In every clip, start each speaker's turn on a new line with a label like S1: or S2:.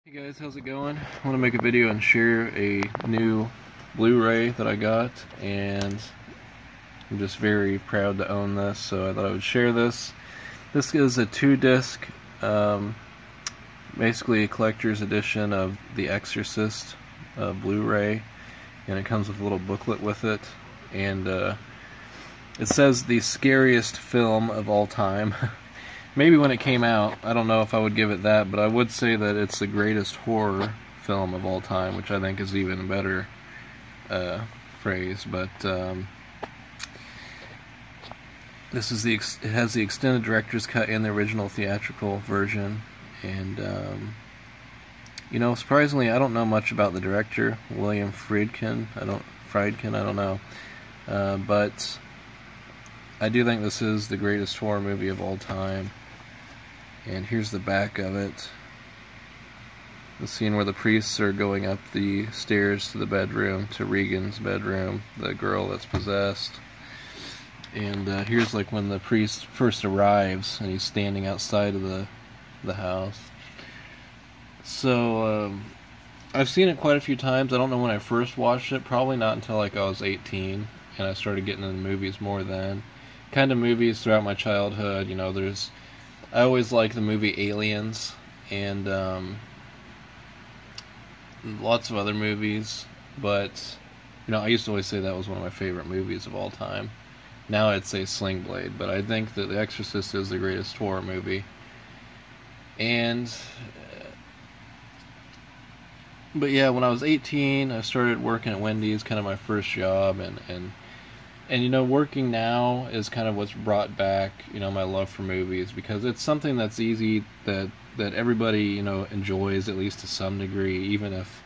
S1: Hey guys, how's it going? I want to make a video and share a new Blu-ray that I got, and I'm just very proud to own this, so I thought I would share this. This is a 2-disc, basically a collector's edition of The Exorcist Blu-ray, and it comes with a little booklet with it, and it says the scariest film of all time. Maybe when it came out, I don't know if I would give it that, but I would say that it's the greatest horror film of all time, which I think is even a better phrase. But this is it has the extended director's cut and the original theatrical version, and you know, surprisingly, I don't know much about the director, William Friedkin. I don't know, but I do think this is the greatest horror movie of all time. And here's the back of it. The scene where the priests are going up the stairs to the bedroom, to Regan's bedroom, the girl that's possessed. And here's like when the priest first arrives and he's standing outside of the house. So I've seen it quite a few times. I don't know when I first watched it, probably not until like I was 18, and I started getting into movies more then. Kind of movies throughout my childhood, you know, I always liked the movie Aliens, and lots of other movies, but, you know, I used to always say that was one of my favorite movies of all time. Now I'd say Sling Blade, but I think that The Exorcist is the greatest horror movie. And, but yeah, when I was 18, I started working at Wendy's, kind of my first job, and you know, working now is kind of what's brought back, you know, my love for movies, because it's something that's easy, that everybody, you know, enjoys, at least to some degree, even if,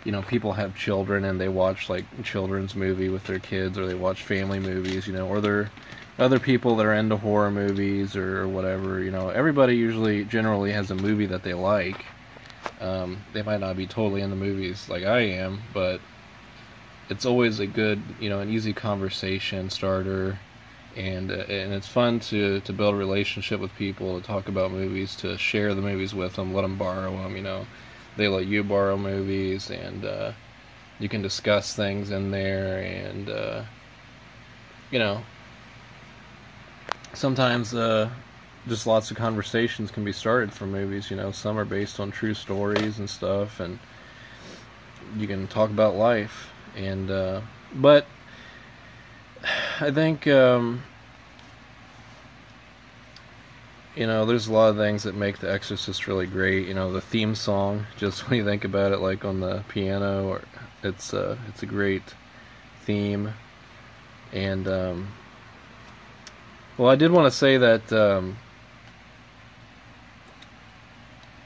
S1: you know, people have children and they watch like children's movie with their kids, or they watch family movies, you know, or they're other people that are into horror movies or whatever, you know, everybody generally has a movie that they like. They might not be totally into movies like I am, but it's always a good, you know, an easy conversation starter, and it's fun to build a relationship with people, to talk about movies, to share the movies with them, let them borrow them, you know. They let you borrow movies, and you can discuss things in there, and you know, sometimes just lots of conversations can be started from movies, you know. Some are based on true stories and stuff, and you can talk about life. And but I think you know, there's a lot of things that make The Exorcist really great. You know, the theme song, just when you think about it, like on the piano, or it's a great theme. And well, I did want to say that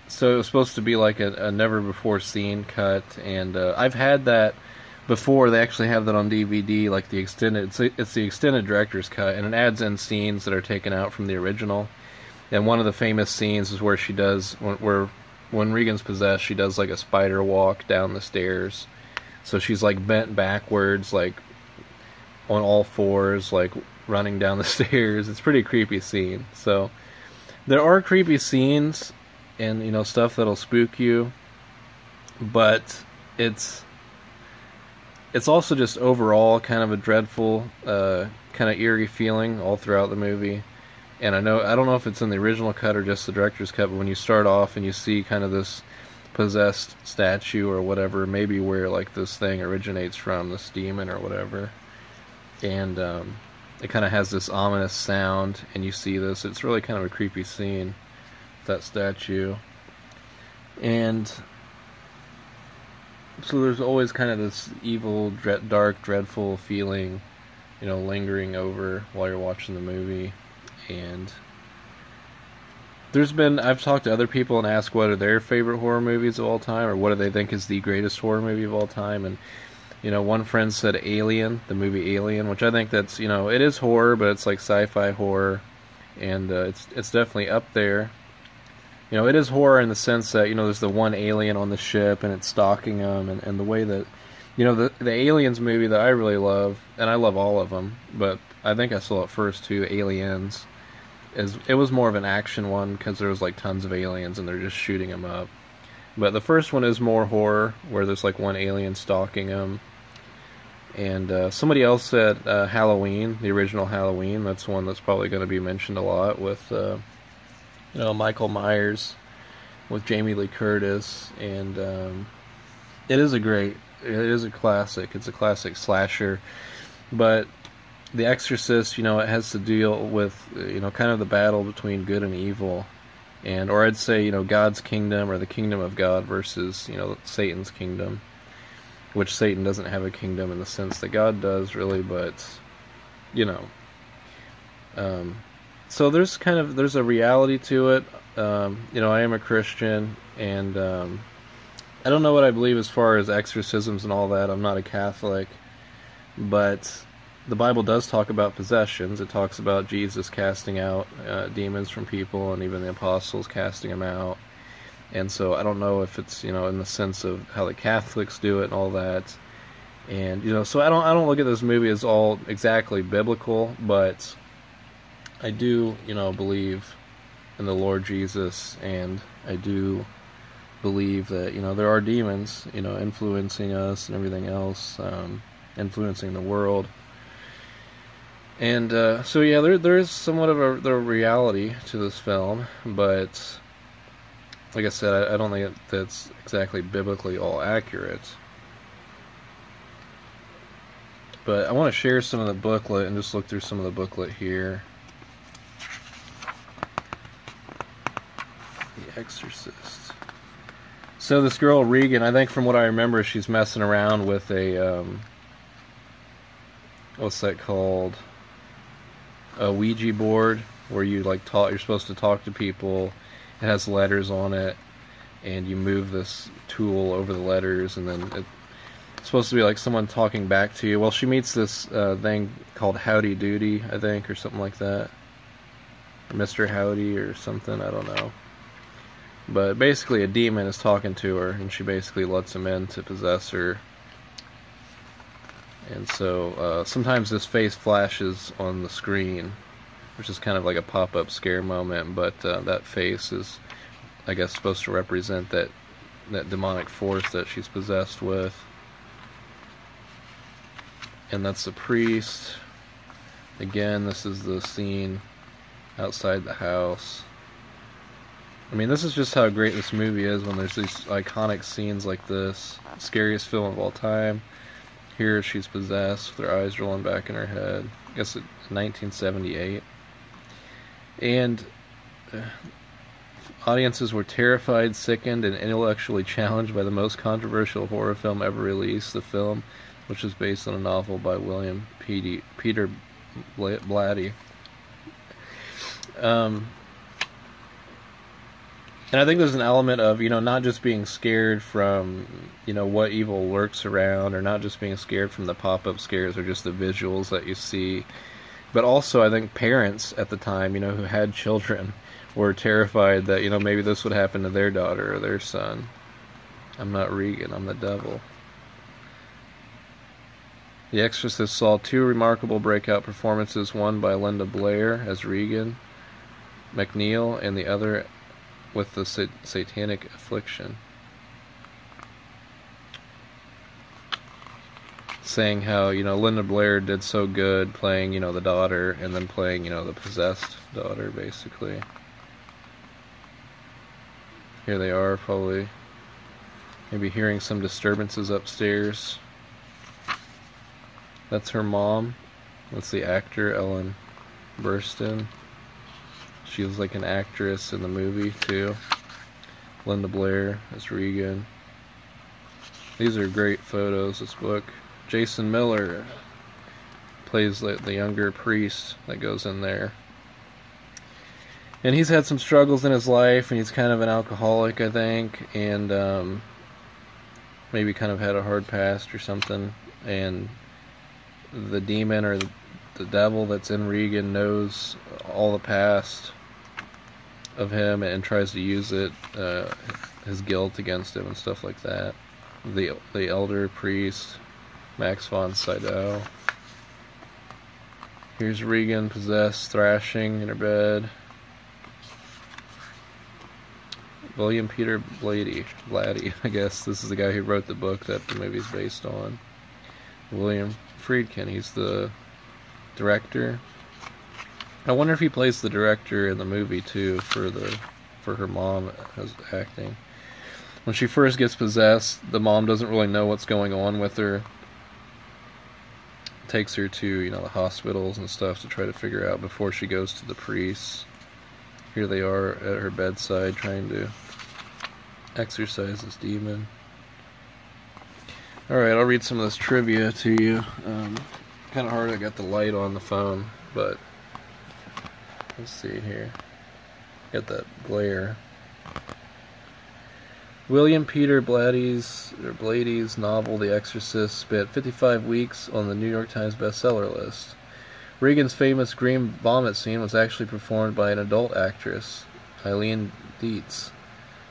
S1: so it was supposed to be like a never before seen cut, and I've had that before. They actually have that on DVD, like the extended. It's the extended director's cut, and it adds in scenes that are taken out from the original. And one of the famous scenes is where she does, when Regan's possessed, she does like a spider walk down the stairs. So she's like bent backwards, like on all fours, like running down the stairs. It's a pretty creepy scene. So there are creepy scenes, and you know, stuff that'll spook you, but it's also just overall kind of a dreadful, kind of eerie feeling all throughout the movie. And I don't know if it's in the original cut or just the director's cut, but when you start off and you see kind of this possessed statue or whatever, maybe where like this thing originates from, this demon or whatever, and it kind of has this ominous sound, and you see this, it's really kind of a creepy scene, that statue. And so there's always kind of this evil, dark, dreadful feeling, you know, lingering over while you're watching the movie. And I've talked to other people and asked what are their favorite horror movies of all time, or what do they think is the greatest horror movie of all time. And, you know, one friend said Alien, the movie Alien, which I think that's, you know, it is horror, but it's like sci-fi horror, and it's definitely up there. You know, it is horror in the sense that, you know, there's the one alien on the ship and it's stalking them, and the way that, you know, the Aliens movie that I really love, and I love all of them, but I think I saw it first too, Aliens, it was more of an action one, because there was like tons of aliens and they're just shooting them up. But the first one is more horror, where there's like one alien stalking him. And somebody else said Halloween, the original Halloween. That's one that's probably going to be mentioned a lot with, Michael Myers, with Jamie Lee Curtis, and it is a classic. It's a classic slasher, but The Exorcist, it has to deal with, kind of the battle between good and evil, or I'd say, God's kingdom or the kingdom of God versus, Satan's kingdom, which Satan doesn't have a kingdom in the sense that God does, really, but, so there's a reality to it. I am a Christian, and I don't know what I believe as far as exorcisms and all that. I'm not a Catholic, but the Bible does talk about possessions. It talks about Jesus casting out demons from people, and even the apostles casting them out. And so I don't know if it's, in the sense of how the Catholics do it and all that. And, so I don't look at this movie as all exactly biblical, but I do, believe in the Lord Jesus, and I do believe that, there are demons, influencing us and everything else, influencing the world. And so yeah, there is somewhat of a reality to this film, but like I said, I don't think that's exactly biblically all accurate. But I want to share some of the booklet and just look through some of the booklet here. The Exorcist. So this girl Regan, I think from what I remember, she's messing around with a what's that called? A Ouija board, where you you're supposed to talk to people. It has letters on it, and you move this tool over the letters, and then it's supposed to be like someone talking back to you. Well, she meets this thing called Howdy Doody, I think, or something like that, or Mr. Howdy or something, I don't know. But basically a demon is talking to her, and she basically lets him in to possess her. And so sometimes this face flashes on the screen, which is kind of like a pop-up scare moment, but that face is, I guess, supposed to represent that demonic force that she's possessed with. And that's the priest. Again, this is the scene outside the house. I mean, this is just how great this movie is when there's these iconic scenes like this. Scariest film of all time. Here she's possessed with her eyes rolling back in her head. I guess it's 1978. And audiences were terrified, sickened, and intellectually challenged by the most controversial horror film ever released. The film, which is based on a novel by William Peter Blatty. And I think there's an element of, not just being scared from, what evil lurks around, or not just being scared from the pop-up scares or just the visuals that you see, but also I think parents at the time, who had children, were terrified that, maybe this would happen to their daughter or their son. I'm not Regan, I'm the devil. The Exorcist saw two remarkable breakout performances, one by Linda Blair as Regan McNeil, and the other with the Satanic Affliction. Saying how, Linda Blair did so good playing, the daughter, and then playing, the possessed daughter, basically. Here they are, probably maybe hearing some disturbances upstairs. That's her mom. That's the actor, Ellen Burstyn. She was like an actress in the movie, too. Linda Blair as Regan. These are great photos, this book. Jason Miller plays the younger priest that goes in there. And he's had some struggles in his life, and he's kind of an alcoholic, I think, and maybe kind of had a hard past or something. And the demon or the devil that's in Regan knows all the past of him and tries to use it, his guilt against him and stuff like that. The elder priest, Max von Sydow. Here's Regan possessed, thrashing in her bed. William Peter Blatty, I guess. This is the guy who wrote the book that the movie's based on. William Friedkin, he's the director. I wonder if he plays the director in the movie too for her mom as acting. When she first gets possessed, the mom doesn't really know what's going on with her. Takes her to, the hospitals and stuff to try to figure out before she goes to the priests. Here they are at her bedside trying to exorcise this demon. Alright, I'll read some of this trivia to you. Kind of hard, I got the light on the phone, but let's see here. Got that glare. William Peter Blatty's novel The Exorcist spent 55 weeks on the New York Times bestseller list. Regan's famous green vomit scene was actually performed by an adult actress, Eileen Dietz,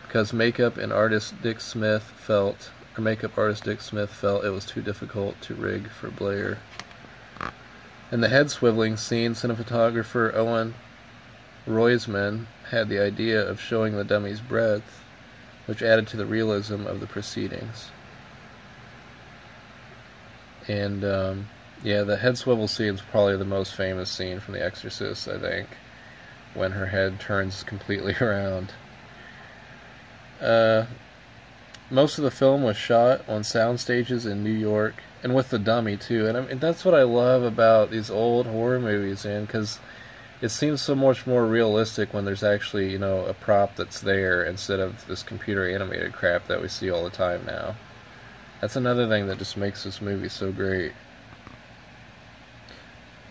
S1: because makeup artist Dick Smith felt it was too difficult to rig for Blair. In the head swiveling scene, cinematographer Owen Roisman had the idea of showing the dummy's breath, which added to the realism of the proceedings. And, the head swivel scene is probably the most famous scene from The Exorcist, I think, when her head turns completely around. Most of the film was shot on sound stages in New York, and with the dummy, too. And I mean, that's what I love about these old horror movies, because it seems so much more realistic when there's actually, a prop that's there instead of this computer animated crap that we see all the time now. That's another thing that just makes this movie so great.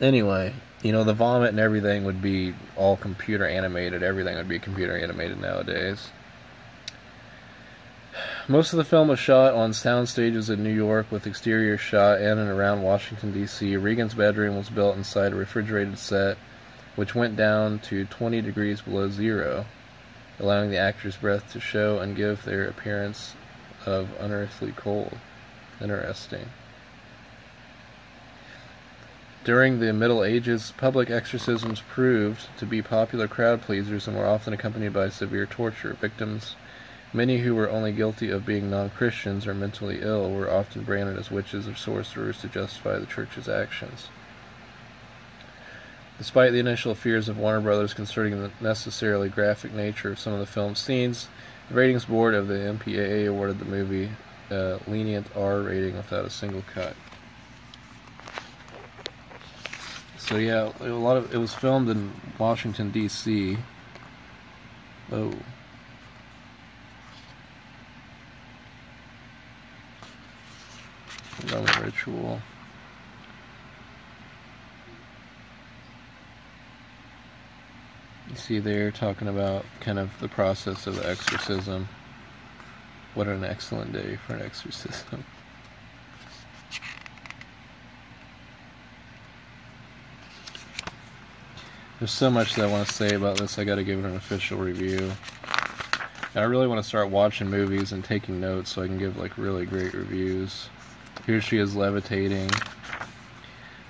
S1: Anyway, the vomit and everything would be all computer animated. Everything would be computer animated nowadays. Most of the film was shot on sound stages in New York, with exterior shot in and around Washington, D.C. Regan's bedroom was built inside a refrigerated set, which went down to 20 degrees below zero, allowing the actor's breath to show and give their appearance of unearthly cold. Interesting. During the Middle Ages, public exorcisms proved to be popular crowd pleasers and were often accompanied by severe torture. Victims, many who were only guilty of being non-Christians or mentally ill, were often branded as witches or sorcerers to justify the church's actions. Despite the initial fears of Warner Brothers concerning the necessarily graphic nature of some of the film's scenes, the ratings board of the MPAA awarded the movie a lenient R rating without a single cut. So yeah, it was filmed in Washington, D.C. Oh. Roman ritual. You see there talking about kind of the process of the exorcism. What an excellent day for an exorcism. There's so much that I want to say about this. I got to give it an official review. And I really want to start watching movies and taking notes so I can give really great reviews. Here she is levitating.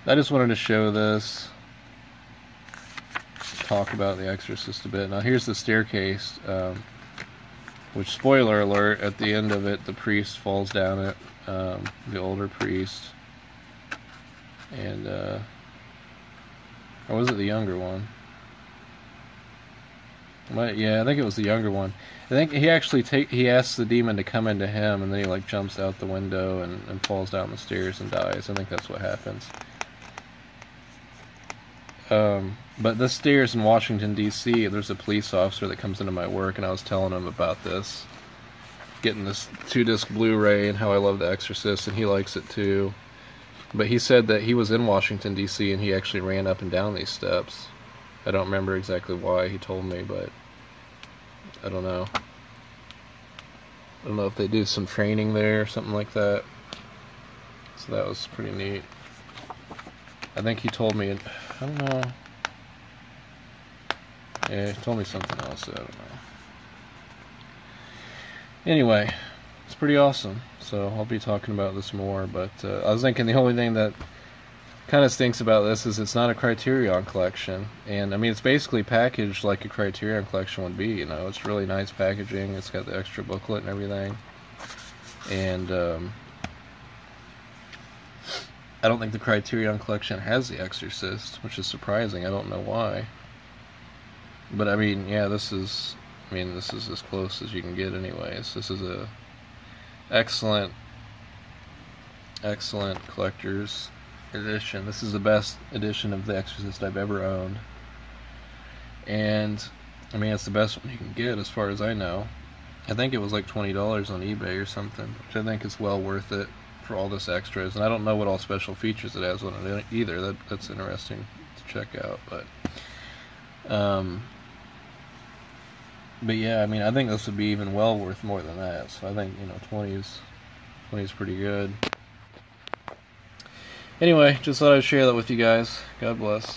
S1: I just wanted to show this. Talk about The Exorcist a bit. Now here's the staircase, which, spoiler alert, at the end of it the priest falls down it, the older priest, and or was it the younger one? Yeah, I think it was the younger one. I think he actually he asks the demon to come into him, and then he jumps out the window and falls down the stairs and dies. I think that's what happens. But this stairs in Washington, D.C., there's a police officer that comes into my work, and I was telling him about this. Getting this 2-disc Blu-ray and how I love The Exorcist, and he likes it too. But he said that he was in Washington, D.C., and he actually ran up and down these steps. I don't remember exactly why he told me, but I don't know. I don't know if they do some training there or something like that. So that was pretty neat. I think he told me, I don't know. Yeah, he told me something else, I don't know. Anyway, it's pretty awesome. So I'll be talking about this more, but I was thinking the only thing that kind of stinks about this is it's not a Criterion collection, and I mean it's basically packaged like a Criterion collection would be. You know, it's really nice packaging. It's got the extra booklet and everything, and I don't think the Criterion collection has the Exorcist, which is surprising. I don't know why, but I mean, yeah, this is as close as you can get, anyways. This is a excellent collector's edition. This is the best edition of The Exorcist I've ever owned, and I mean it's the best one you can get as far as I know. I think it was like $20 on eBay or something, which I think is well worth it for all this extras. And I don't know what all special features it has on it either. That's interesting to check out. But yeah, I mean I think this would be even well worth more than that. So I think 20 is pretty good. Anyway, just thought I'd share that with you guys. God bless.